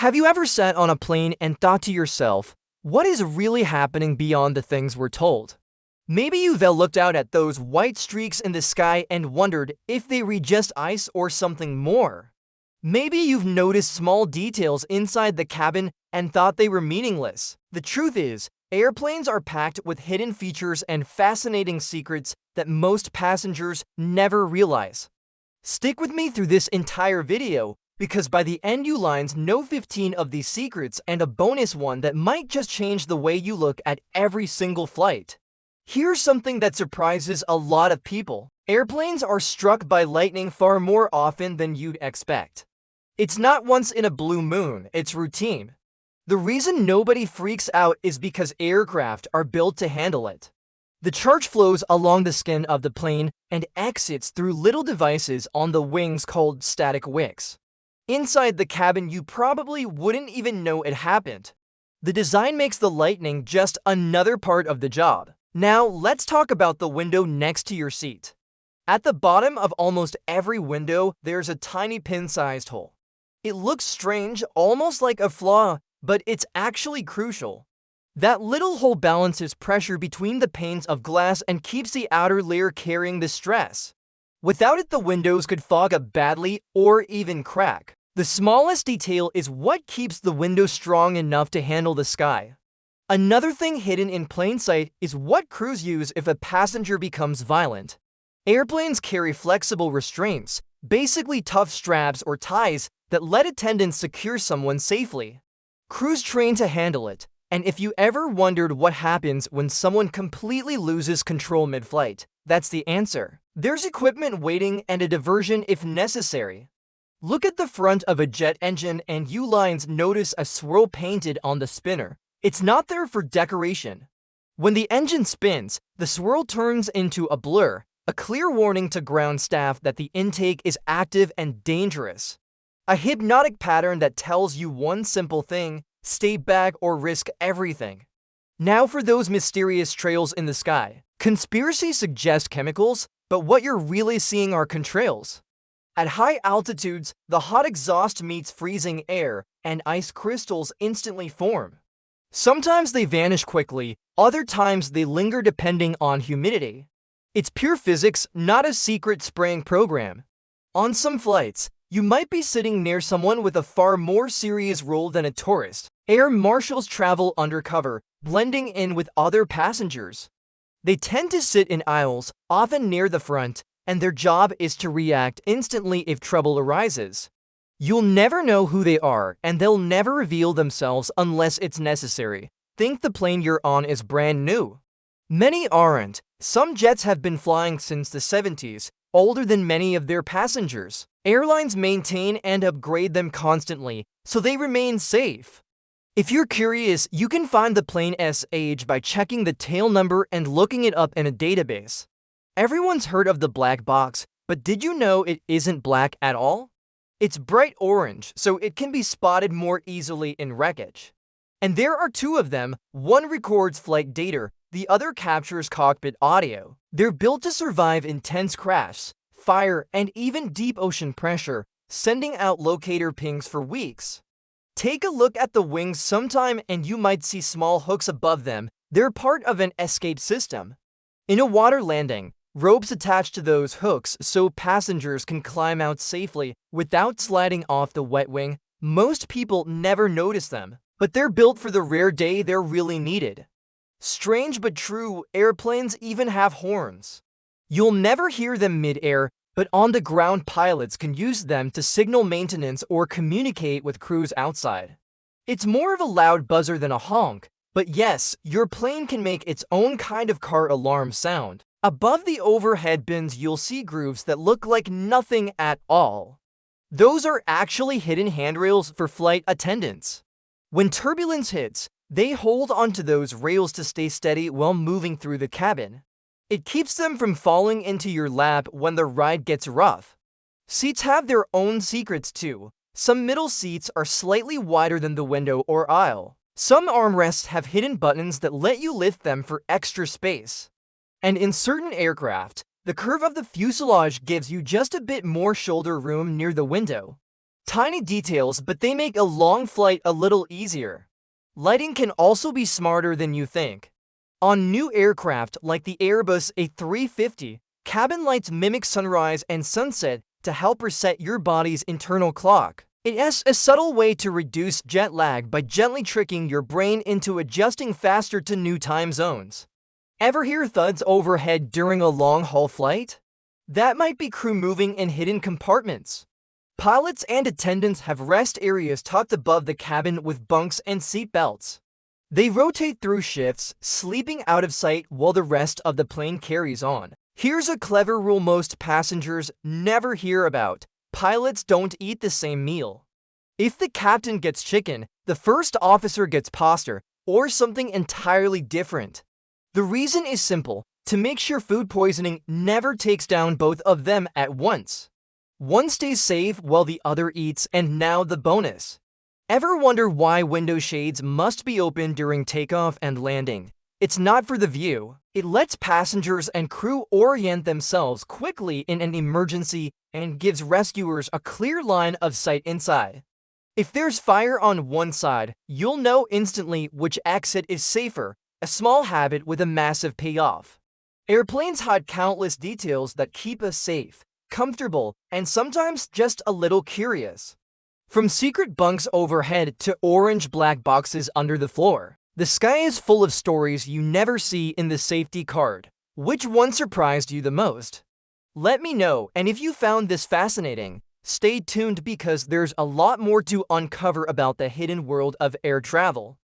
Have you ever sat on a plane and thought to yourself, what is really happening beyond the things we're told? Maybe you've looked out at those white streaks in the sky and wondered if they were just ice or something more. Maybe you've noticed small details inside the cabin and thought they were meaningless. The truth is, airplanes are packed with hidden features and fascinating secrets that most passengers never realize. Stick with me through this entire video, because by the end you'll know 15 of these secrets and a bonus one that might just change the way you look at every single flight. Here's something that surprises a lot of people. Airplanes are struck by lightning far more often than you'd expect. It's not once in a blue moon, it's routine. The reason nobody freaks out is because aircraft are built to handle it. The charge flows along the skin of the plane and exits through little devices on the wings called static wicks. Inside the cabin, you probably wouldn't even know it happened. The design makes the lightning just another part of the job. Now, let's talk about the window next to your seat. At the bottom of almost every window, there's a tiny pin-sized hole. It looks strange, almost like a flaw, but it's actually crucial. That little hole balances pressure between the panes of glass and keeps the outer layer carrying the stress. Without it, the windows could fog up badly or even crack. The smallest detail is what keeps the window strong enough to handle the sky. Another thing hidden in plain sight is what crews use if a passenger becomes violent. Airplanes carry flexible restraints, basically tough straps or ties that let attendants secure someone safely. Crews train to handle it, and if you ever wondered what happens when someone completely loses control mid-flight, that's the answer. There's equipment waiting and a diversion if necessary. Look at the front of a jet engine and you notice a swirl painted on the spinner. It's not there for decoration. When the engine spins, the swirl turns into a blur, a clear warning to ground staff that the intake is active and dangerous. A hypnotic pattern that tells you one simple thing: stay back or risk everything. Now for those mysterious trails in the sky. Conspiracies suggest chemicals, but what you're really seeing are contrails. At high altitudes, the hot exhaust meets freezing air, and ice crystals instantly form. Sometimes they vanish quickly, other times they linger depending on humidity. It's pure physics, not a secret spraying program. On some flights, you might be sitting near someone with a far more serious role than a tourist. Air marshals travel undercover, blending in with other passengers. They tend to sit in aisles, often near the front, and their job is to react instantly if trouble arises. You'll never know who they are, and they'll never reveal themselves unless it's necessary. Think the plane you're on is brand new. Many aren't. Some jets have been flying since the 70s, older than many of their passengers. Airlines maintain and upgrade them constantly, so they remain safe. If you're curious, you can find the plane's age by checking the tail number and looking it up in a database. Everyone's heard of the black box, but did you know it isn't black at all? It's bright orange, so it can be spotted more easily in wreckage. And there are two of them. One records flight data, the other captures cockpit audio. They're built to survive intense crashes, fire, and even deep ocean pressure, sending out locator pings for weeks. Take a look at the wings sometime and you might see small hooks above them. They're part of an escape system. In a water landing, ropes attach to those hooks so passengers can climb out safely without sliding off the wet wing. Most people never notice them, but they're built for the rare day they're really needed. Strange but true, airplanes even have horns. You'll never hear them mid-air, but on-the-ground pilots can use them to signal maintenance or communicate with crews outside. It's more of a loud buzzer than a honk, but yes, your plane can make its own kind of car alarm sound. Above the overhead bins, you'll see grooves that look like nothing at all. Those are actually hidden handrails for flight attendants. When turbulence hits, they hold onto those rails to stay steady while moving through the cabin. It keeps them from falling into your lap when the ride gets rough. Seats have their own secrets too. Some middle seats are slightly wider than the window or aisle. Some armrests have hidden buttons that let you lift them for extra space. And in certain aircraft, the curve of the fuselage gives you just a bit more shoulder room near the window. Tiny details, but they make a long flight a little easier. Lighting can also be smarter than you think. On new aircraft like the Airbus A350, cabin lights mimic sunrise and sunset to help reset your body's internal clock. It is a subtle way to reduce jet lag by gently tricking your brain into adjusting faster to new time zones. Ever hear thuds overhead during a long-haul flight? That might be crew moving in hidden compartments. Pilots and attendants have rest areas tucked above the cabin with bunks and seat belts. They rotate through shifts, sleeping out of sight while the rest of the plane carries on. Here's a clever rule most passengers never hear about. Pilots don't eat the same meal. If the captain gets chicken, the first officer gets pasta, or something entirely different. The reason is simple: to make sure food poisoning never takes down both of them at once. One stays safe while the other eats, and now the bonus. Ever wonder why window shades must be open during takeoff and landing? It's not for the view. It lets passengers and crew orient themselves quickly in an emergency and gives rescuers a clear line of sight inside. If there's fire on one side, you'll know instantly which exit is safer, a small habit with a massive payoff. Airplanes hide countless details that keep us safe, comfortable, and sometimes just a little curious. From secret bunks overhead to orange black boxes under the floor, the sky is full of stories you never see in the safety card. Which one surprised you the most? Let me know, and if you found this fascinating, stay tuned because there's a lot more to uncover about the hidden world of air travel.